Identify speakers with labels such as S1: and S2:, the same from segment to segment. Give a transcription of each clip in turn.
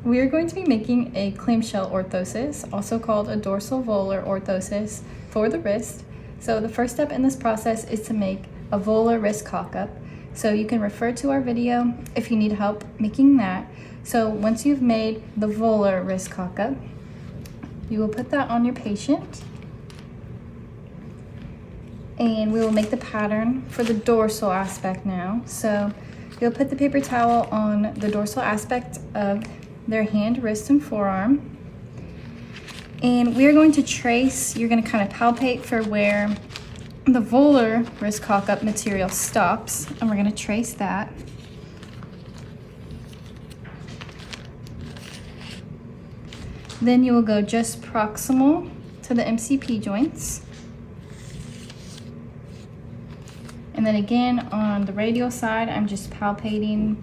S1: We are going to be making a clamshell orthosis, also called a dorsal volar orthosis, for the wrist. So the first step in this process is to make a volar wrist cock-up. So you can refer to our video if you need help making that. So once you've made the volar wrist cock-up, you will put that on your patient. And we will make the pattern for the dorsal aspect now. So you'll put the paper towel on the dorsal aspect of their hand, wrist, and forearm. And we're going to trace, you're going to kind of palpate for where the volar wrist cock-up material stops, and we're going to trace that. Then you will go just proximal to the MCP joints. And then again, on the radial side, I'm just palpating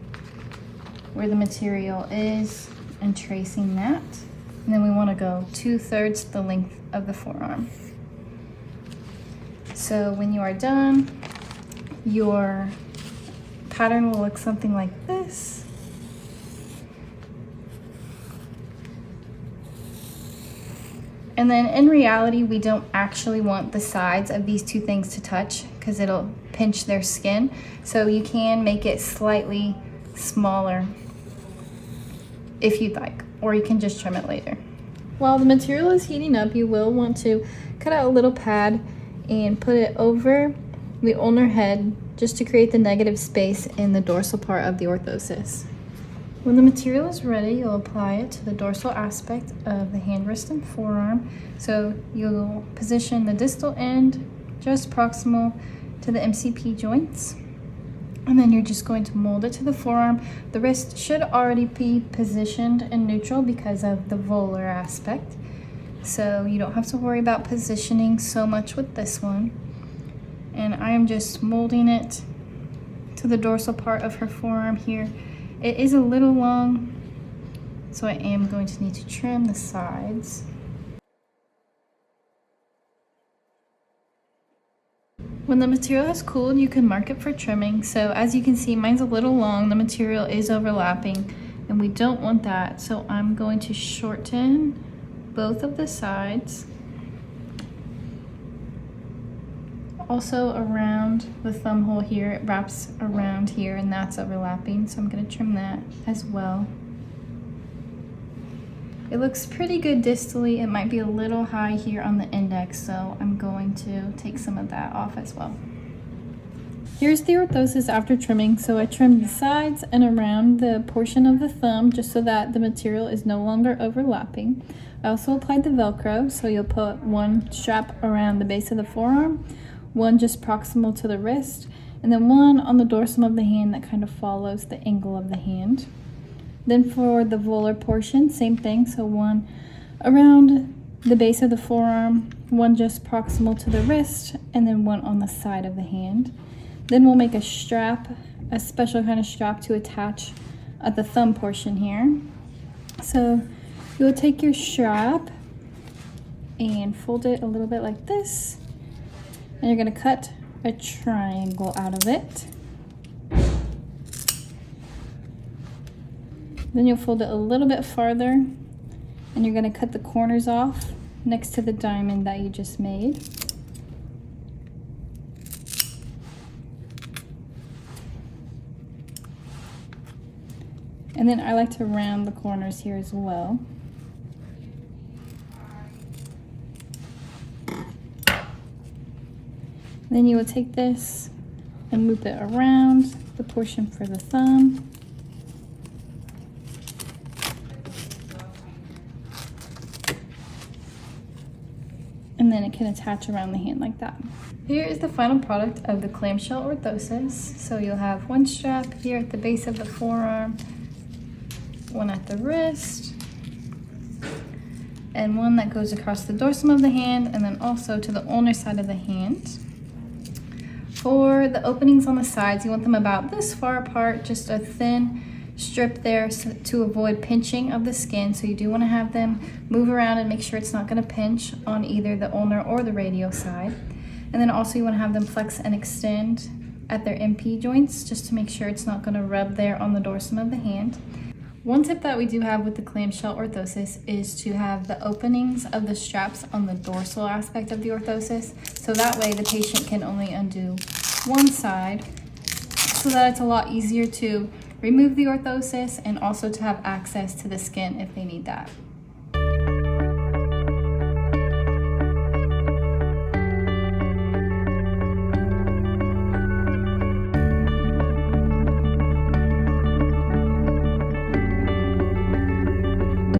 S1: where the material is and tracing that. And then we want to go 2/3 the length of the forearm. So when you are done, your pattern will look something like this. And then in reality, we don't actually want the sides of these two things to touch because it'll pinch their skin. So you can make it slightly smaller if you'd like, or you can just trim it later. While the material is heating up, you will want to cut out a little pad and put it over the ulnar head just to create the negative space in the dorsal part of the orthosis. When the material is ready, you'll apply it to the dorsal aspect of the hand, wrist, and forearm. So you'll position the distal end just proximal to the MCP joints. And then you're just going to mold it to the forearm. The wrist should already be positioned in neutral because of the volar aspect. So you don't have to worry about positioning so much with this one. And I am just molding it to the dorsal part of her forearm here. It is a little long, so I am going to need to trim the sides. When the material has cooled, you can mark it for trimming. So as you can see, mine's a little long, the material is overlapping, and we don't want that. So I'm going to shorten both of the sides. Also around the thumb hole here, it wraps around here and that's overlapping, so I'm going to trim that as well. It looks pretty good distally. It might be a little high here on the index, so I'm going to take some of that off as well. Here's the orthosis after trimming. So I trimmed the sides and around the portion of the thumb just so that the material is no longer overlapping. I also applied the Velcro, so you'll put one strap around the base of the forearm, one just proximal to the wrist, and then one on the dorsum of the hand that kind of follows the angle of the hand. Then for the volar portion, same thing, so one around the base of the forearm, one just proximal to the wrist, and then one on the side of the hand. Then we'll make a strap, a special kind of strap to attach at the thumb portion here. So you'll take your strap and fold it a little bit like this. And you're going to cut a triangle out of it. Then you'll fold it a little bit farther, and you're going to cut the corners off next to the diamond that you just made. And then I like to round the corners here as well. Then you will take this and loop it around the portion for the thumb. And then it can attach around the hand like that. Here is the final product of the clamshell orthosis. So you'll have one strap here at the base of the forearm, one at the wrist, and one that goes across the dorsum of the hand and then also to the ulnar side of the hand. For the openings on the sides, you want them about this far apart, just a thin strip there to avoid pinching of the skin. So you do want to have them move around and make sure it's not going to pinch on either the ulnar or the radial side. And then also you want to have them flex and extend at their MP joints just to make sure it's not going to rub there on the dorsum of the hand. One tip that we do have with the clamshell orthosis is to have the openings of the straps on the dorsal aspect of the orthosis. So that way the patient can only undo one side, so that it's a lot easier to remove the orthosis and also to have access to the skin if they need that.